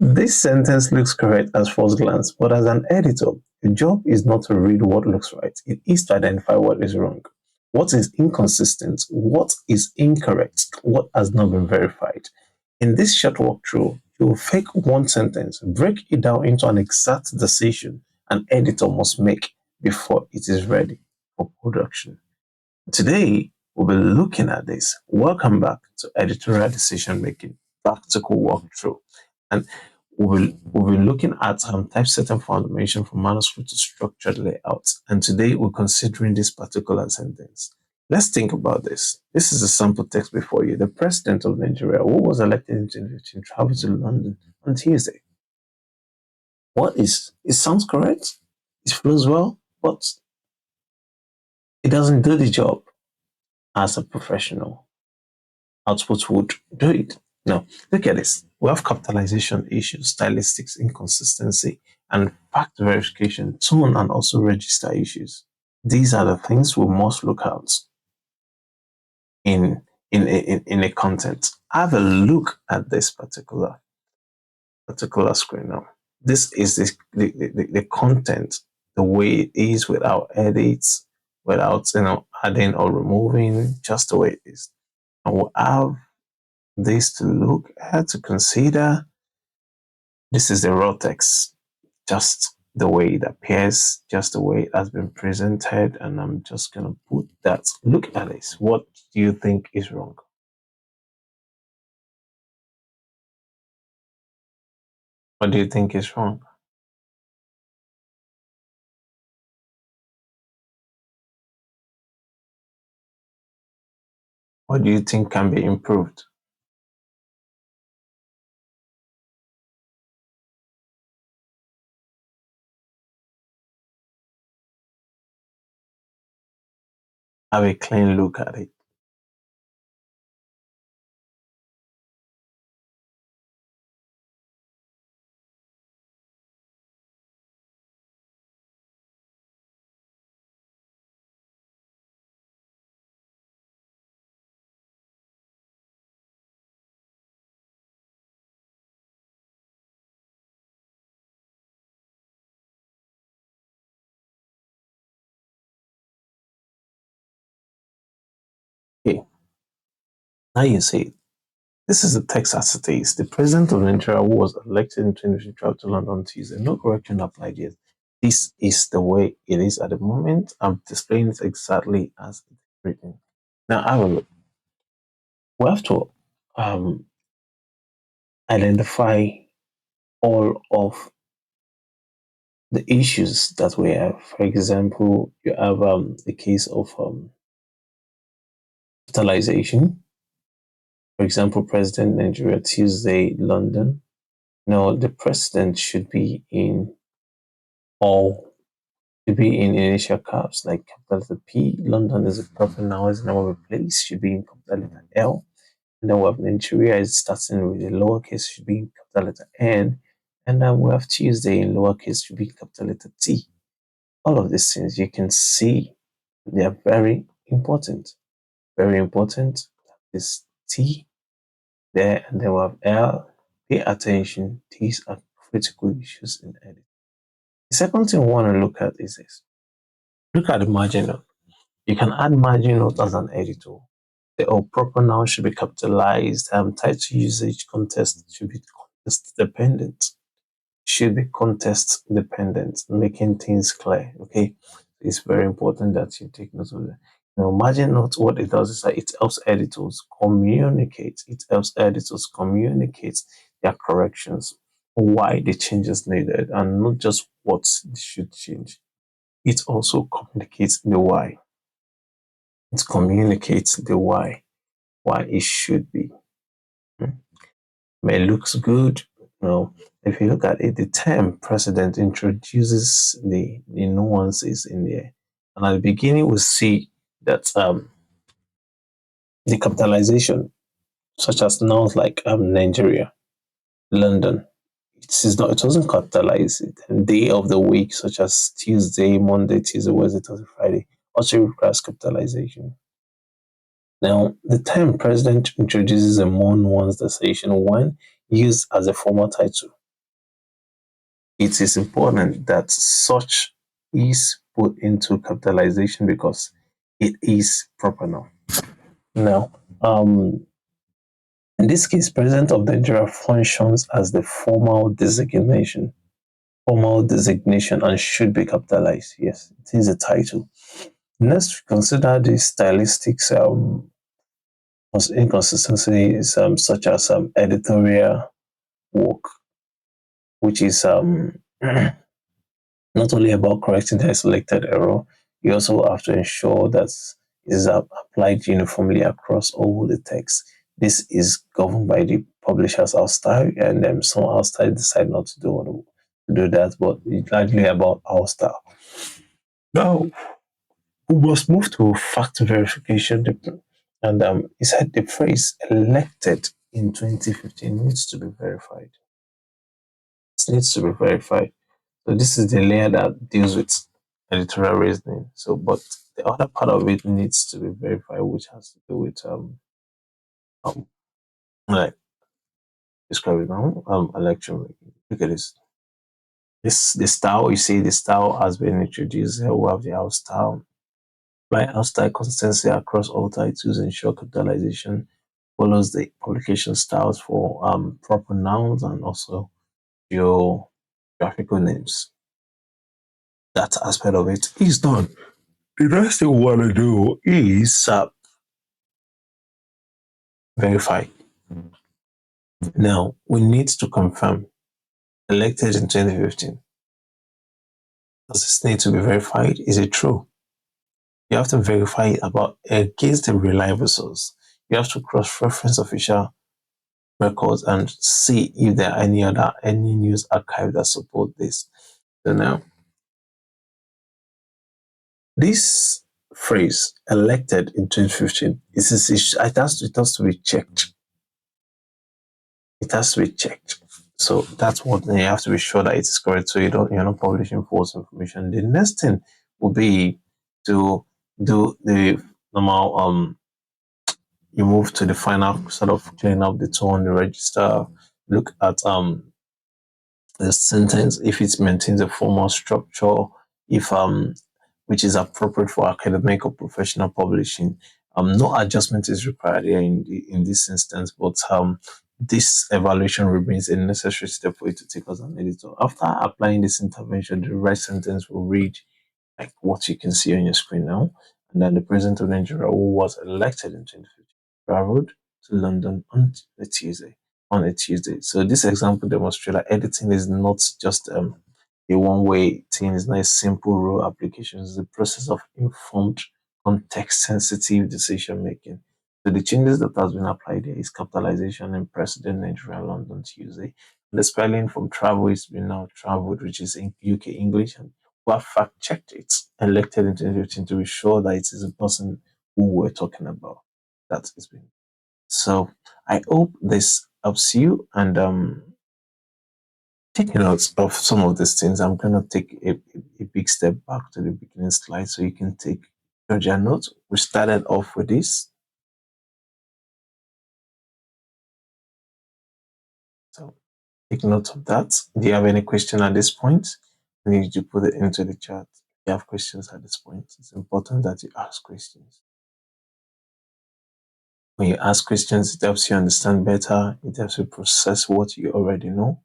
This sentence looks correct at first glance, but as an editor, your job is not to read what looks right. It is to identify what is wrong, what is inconsistent, what is incorrect, what has not been verified. In this short walkthrough, you will take one sentence, break it down into an exact decision an editor must make before it is ready for production. Today, we'll be looking at this. Welcome back to Editorial Decision Making, Practical Walkthrough. And we'll be looking at typesetting foundation from manuscript to structured layouts. And today, we're considering this particular sentence. Let's think about this. This is a sample text before you. The president of Nigeria, who was elected in 2015, traveled to London on Tuesday. It sounds correct. It flows well, but it doesn't do the job as a professional output would do it. Now, look at this. We have capitalization issues, stylistics inconsistency, and fact verification, tone, and also register issues. These are the things we must look out in a content. Have a look at this particular screen now. This is the content, the way it is without edits, without adding or removing, just the way it is. And we'll have this to look at, to consider. This is the raw text, just the way it appears, just the way it has been presented. And I'm just going to put that. Look at this. What do you think is wrong? What do you think is wrong? What do you think can be improved? Have a clean look at it. Okay, now you see it. This is the text as it is. The president of Nigeria, who was elected in 2020, traveled to London on Tuesday. No correction applied yet. This is the way it is at the moment. I'm displaying it exactly as it's written. Now, have a look. We have to identify all of the issues that we have. For example, you have the case of capitalization. For example, President Nigeria, Tuesday, London. No, the president should be in all to be in initial caps like capital letter P. London is a proper noun, is the name of a place, should be in capital letter L. And then we have Nigeria is starting with a lowercase, should be in capital letter N. And then we have Tuesday in lowercase, should be in capital letter T. All of these things you can see, they are very important. Very important. This T there, and then we have L. Pay attention. These are critical issues in editing. The second thing we want to look at is this. Look at the margin note. You can add margin note as an editor. The proper noun should be capitalized. Title usage context should be context dependent. Should be context dependent, making things clear. Okay, it's very important that you take note of that. Now, margin note, what it does is that it helps editors communicate. It helps editors communicate their corrections, why the changes needed, and not just what they should change. It also communicates the why. It communicates the why it should be. It looks good. If you look at it, the term president introduces the nuances in there. And at the beginning, we see that the capitalization, such as nouns like Nigeria, London, it doesn't capitalize it. And day of the week, such as Tuesday, Monday, Tuesday, Wednesday, Thursday, Friday, also requires capitalization. Now, the term president introduces a more nuanced decision when used as a formal title. it is important that such is put into capitalization because it is proper now. Now, in this case, President of Nigeria functions as the formal designation, and should be capitalized. Yes, it is a title. Next, consider the stylistics inconsistencies such as editorial work, which is not only about correcting the selected error, you also have to ensure that it is applied uniformly across all the text. This is governed by the publisher's house style, and some house style decide not to do that, but it's largely about house style. Now, we must move to fact verification. And he said the phrase elected in 2015 needs to be verified. It needs to be verified. So this is the layer that deals with editorial reasoning. So, but the other part of it needs to be verified, which has to do with um like describe it now election making. Look at this. The style you see the style has been introduced. Here we have the house style. By house style consistency across all titles ensure capitalization follows the publication styles for proper nouns and also your graphical names. That aspect of it is done. The next thing we want to do is verify. Now, we need to confirm elected in 2015. Does this need to be verified? Is it true? You have to verify it about against a reliable source. You have to cross-reference official records and see if there are any news archive that support this. So now, this phrase elected in 2015 it has to be checked. It has to be checked. So that's what you have to be sure that it is correct. So you're not publishing false information. The next thing will be to do the normal you move to the final sort of clean up the tone, the register, look at the sentence if it maintains a formal structure, if which is appropriate for academic or professional publishing. No adjustment is required here in this instance, but this evaluation remains a necessary step for you to take as an editor. After applying this intervention, the right sentence will read like what you can see on your screen now. And then the president of Nigeria, who was elected in 2015, traveled to London on a Tuesday. So this example demonstrates that editing is not just a one-way thing. It's not a simple rule application. It's a process of informed, context-sensitive decision making. So the changes that has been applied here is capitalization in President Nigeria London Tuesday. The spelling from travel is been now traveled, which is in UK English, and who have fact checked it, elected in 2015 to be sure that it is the person who we're talking about. That is been. So I hope this helps you and taking notes of some of these things. I'm gonna take a big step back to the beginning slide so you can take your notes. We started off with this. So take note of that. Do you have any question at this point? I need you to put it into the chat. If you have questions at this point, it's important that you ask questions. When you ask questions, it helps you understand better. It helps you process what you already know.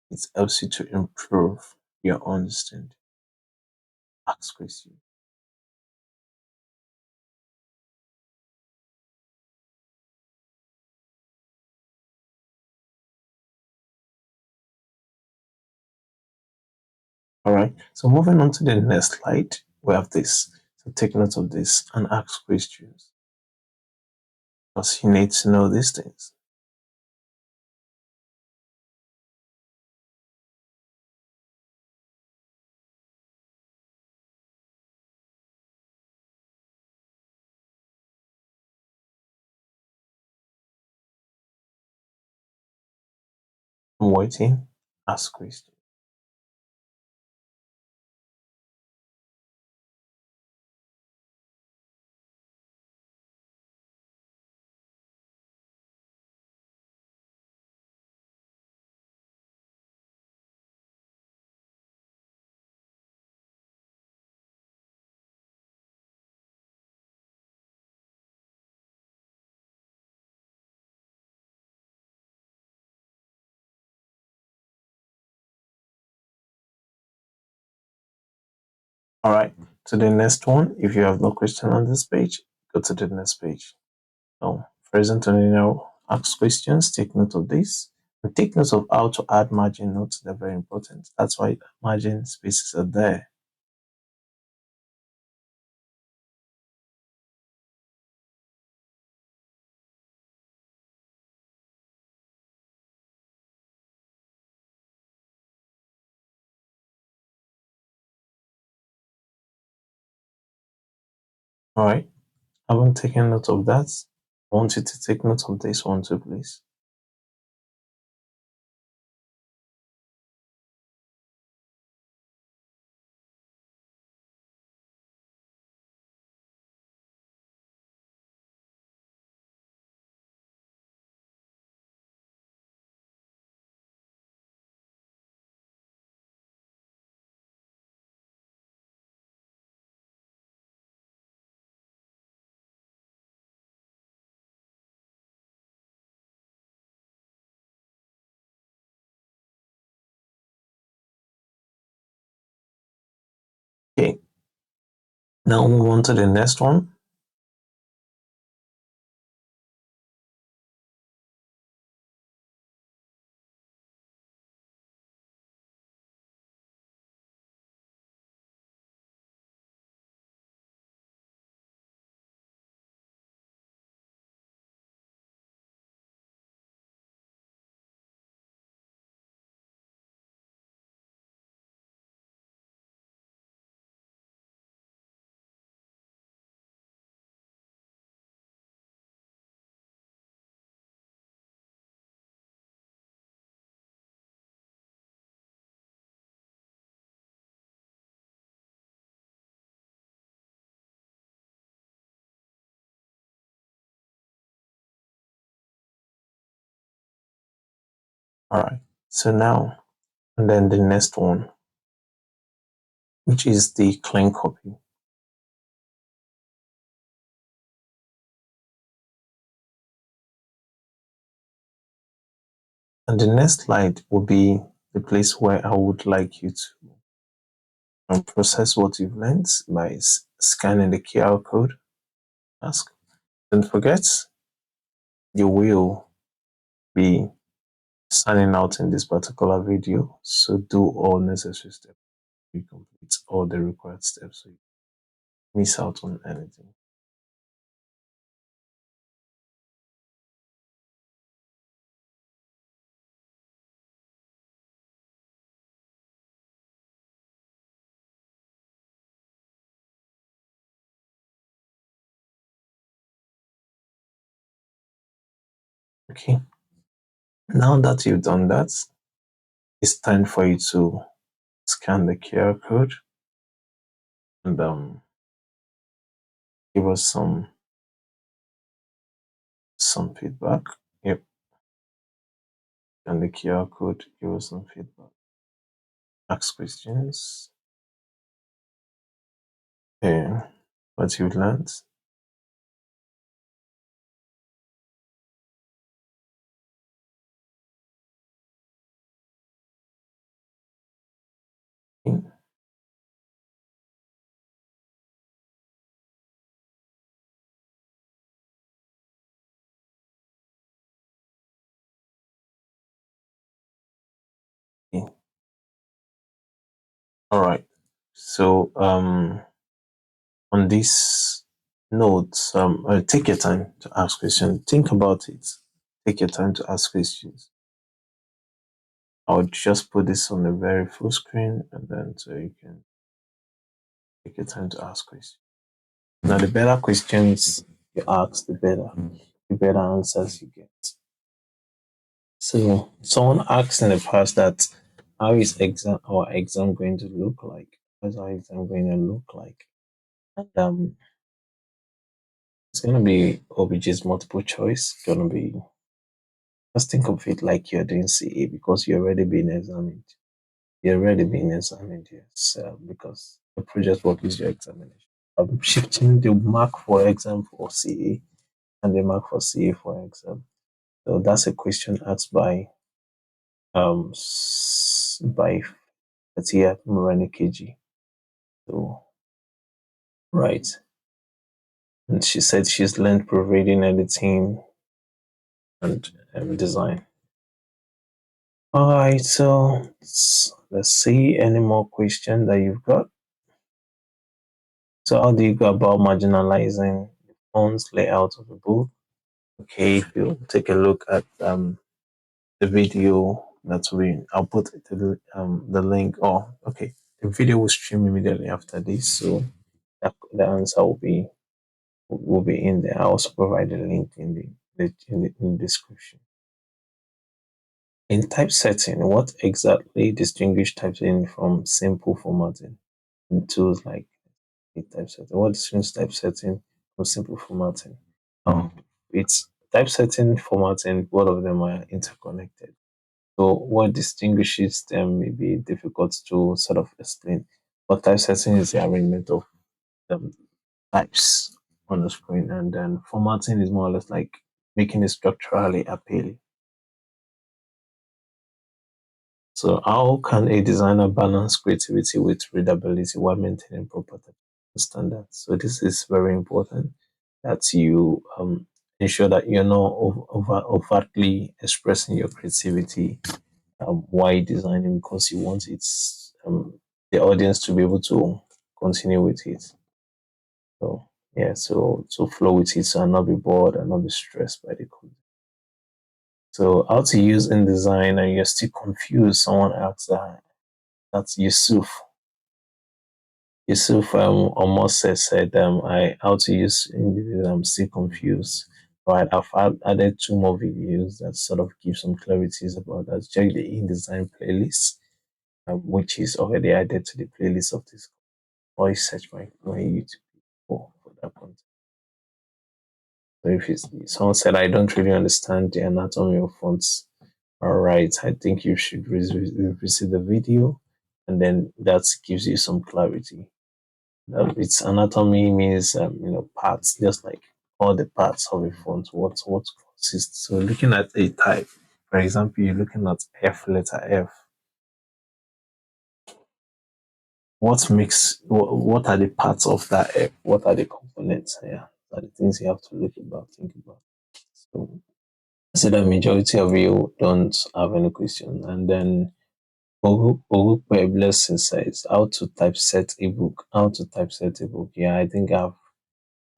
It helps you to improve your understanding. Ask questions. All right. So moving on to the next slide, we have this. So take note of this and ask questions because you need to know these things. I'm waiting. Ask questions. All right, to the next one. If you have no question on this page, go to the next page. So, present and now ask questions, take note of this. And take note of how to add margin notes. They're very important. That's why margin spaces are there. All right. I haven't taken note of that. I want you to take note of this one too, please. Okay. Now move on to the next one. All right. So now, and then the next one, which is the clean copy. And the next slide will be the place where I would like you to process what you've learned by scanning the QR code. Ask. Don't forget, you will be signing out in this particular video. So do all necessary steps. You complete all the required steps so you miss out on anything. Okay. Now that you've done that, it's time for you to scan the QR code and give us some feedback. Yep. And the QR code, give us some feedback. Ask questions. Yeah. What you've learned. Okay. All right. So on this note, take your time to ask questions. Think about it. Take your time to ask questions. I'll just put this on the very full screen and then so you can take your time to ask questions. Now, the better questions you ask, the better answers you get. So, someone asked in the past that how is our exam going to look like? How's our exam going to look like? And it's gonna be OBJ's multiple choice. Gonna be just think of it like you're doing CA because you're already being examined. You're already being examined, yes, because the project work is your examination. I'm shifting the mark for exam for CA and the mark for CA for exam. So that's a question asked by by Fatia Morani KG. So Right. And she said she's learned proofreading, editing, and design. All right, so let's see any more question that you've got. So how do you go about marginalizing the font's layout of a book? Okay, if you take a look at the video that I'll put the link. Oh, okay, the video will stream immediately after this, so the answer will be in there. I also provide the link in the description. In typesetting, what exactly distinguish typesetting from simple formatting in tools like typesetting? What distinguishes typesetting from simple formatting? Oh, it's typesetting, formatting, both of them are interconnected. So what distinguishes them may be difficult to sort of explain. But typesetting is the arrangement of um, types on the screen, and then formatting is more or less like making it structurally appealing. So how can a designer balance creativity with readability while maintaining proper standards? So this is very important that you ensure that you're not overtly expressing your creativity while designing because you want the audience to be able to continue with it. So yeah, so to flow with it, so and not be bored and not be stressed by the code. So how to use InDesign and you're still confused? Someone asks that. That's Yusuf. Yusuf almost said I how to use individual. I'm still confused. Right, added two more videos that sort of give some clarities about that. Check the InDesign playlist, which is already added to the playlist of this. Or you search my YouTube for that content. So if someone said I don't really understand the anatomy of fonts, all right, I think you should revisit the video, and then that gives you some clarity. Its anatomy means parts, just like all the parts of a font. What consists. So looking at a type, for example, you're looking at F letter F. What are the parts of that F? What are the components? Yeah, are the things you have to think about. So I see the majority of you don't have any question, and then Ogu Blessing says how to typeset a book. How to typeset a book? Yeah, I think I've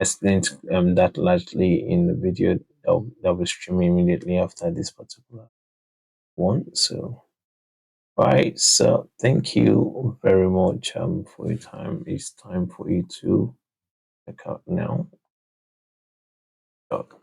explained that largely in the video that will stream immediately after this particular one. So, right. So, thank you very much for your time. It's time for you to check out now. Talk.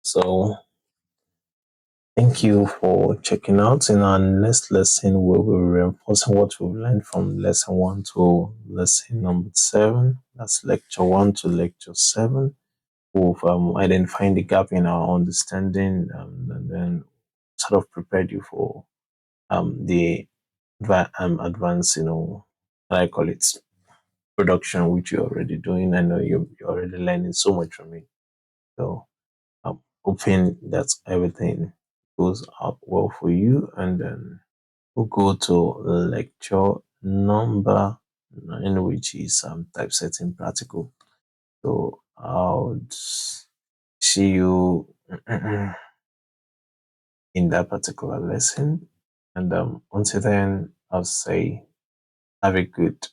So, thank you for checking out. In our next lesson, we will be reinforcing what we've learned from lesson 1 to lesson number 7. That's lecture 1 to lecture 7. Of identifying the gap in our understanding, and then sort of prepared you for the advanced, what I call it, production, which you're already doing. I know you're already learning so much from it. So I'm hoping that everything goes out well for you. And then we'll go to lecture number 9, which is typesetting practical. So I'll see you in that particular lesson. And until then, I'll say Have a good